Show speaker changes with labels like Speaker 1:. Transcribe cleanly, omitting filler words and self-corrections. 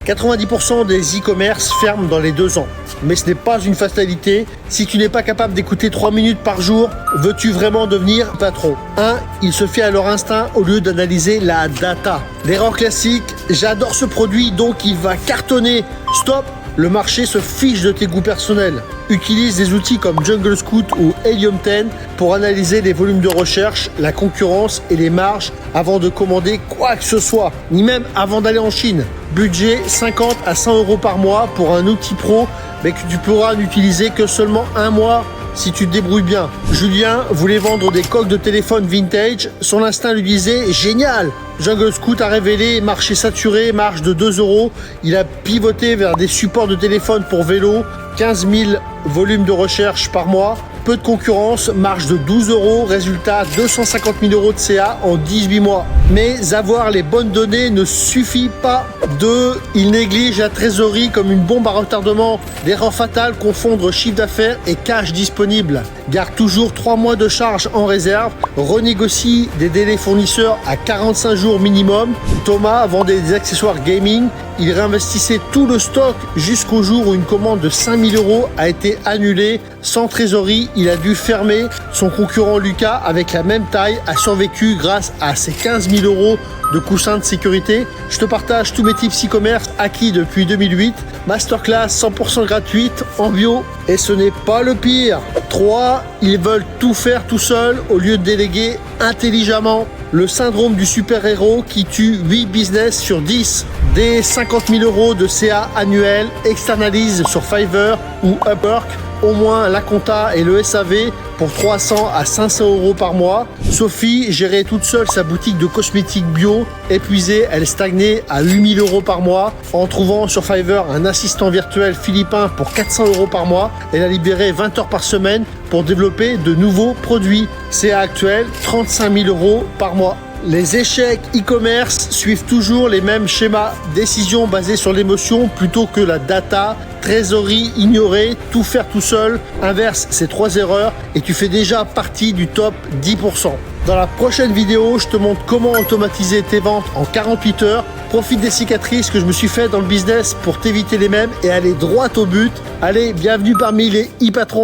Speaker 1: 90% des e-commerce ferment dans les 2 ans. Mais ce n'est pas une fatalité. Si tu n'es pas capable d'écouter 3 minutes par jour, veux-tu vraiment devenir patron? 1. Ils se fient à leur instinct au lieu d'analyser la data. L'erreur classique, j'adore ce produit donc il va cartonner. Stop! Le marché se fiche de tes goûts personnels. Utilise des outils comme Jungle Scout ou Helium 10 pour analyser les volumes de recherche, la concurrence et les marges avant de commander quoi que ce soit, ni même avant d'aller en Chine. Budget 50 à 100 euros par mois pour un outil pro, mais que tu pourras n'utiliser que seulement un mois si tu te débrouilles bien. Julien voulait vendre des coques de téléphone vintage. Son instinct lui disait « Génial !» Jungle Scout a révélé marché saturé, marge de 2 euros. Il a pivoté vers des supports de téléphone pour vélo, 15 000 volumes de recherche par mois. Peu de concurrence, marge de 12 euros, résultat 250 000 euros de CA en 18 mois. Mais avoir les bonnes données ne suffit pas. 2. Il néglige la trésorerie comme une bombe à retardement. L'erreur fatale, confondre chiffre d'affaires et cash disponible. Garde toujours 3 mois de charge en réserve. Renégocie des délais fournisseurs à 45 jours minimum. Thomas vendait des accessoires gaming. Il réinvestissait tout le stock jusqu'au jour où une commande de 5 000 euros a été annulée. Sans trésorerie, il a dû fermer. Son concurrent Lucas, avec la même taille, a survécu grâce à ses 15 000 euros de coussins de sécurité. Je te partage tous mes tips e-commerce acquis depuis 2008. Masterclass 100% gratuite en bio. Et ce n'est pas le pire. 3. Ils veulent tout faire tout seul au lieu de déléguer intelligemment. Le syndrome du super-héros qui tue 8 business sur 10. Des 50 000 euros de CA annuel, externalise sur Fiverr ou Upwork. Au moins la compta et le SAV pour 300 à 500 euros par mois. Sophie gérait toute seule sa boutique de cosmétiques bio. Épuisée, elle stagnait à 8 000 euros par mois. En trouvant sur Fiverr un assistant virtuel philippin pour 400 euros par mois, elle a libéré 20 heures par semaine pour développer de nouveaux produits. CA actuel, 35 000 euros par mois. Les échecs e-commerce suivent toujours les mêmes schémas. Décision basée sur l'émotion plutôt que la data. Trésorerie ignorée, tout faire tout seul. Inverse ces 3 erreurs et tu fais déjà partie du top 10%. Dans la prochaine vidéo, je te montre comment automatiser tes ventes en 48 heures. Profite des cicatrices que je me suis fait dans le business pour t'éviter les mêmes et aller droit au but. Allez, bienvenue parmi les e-patrons.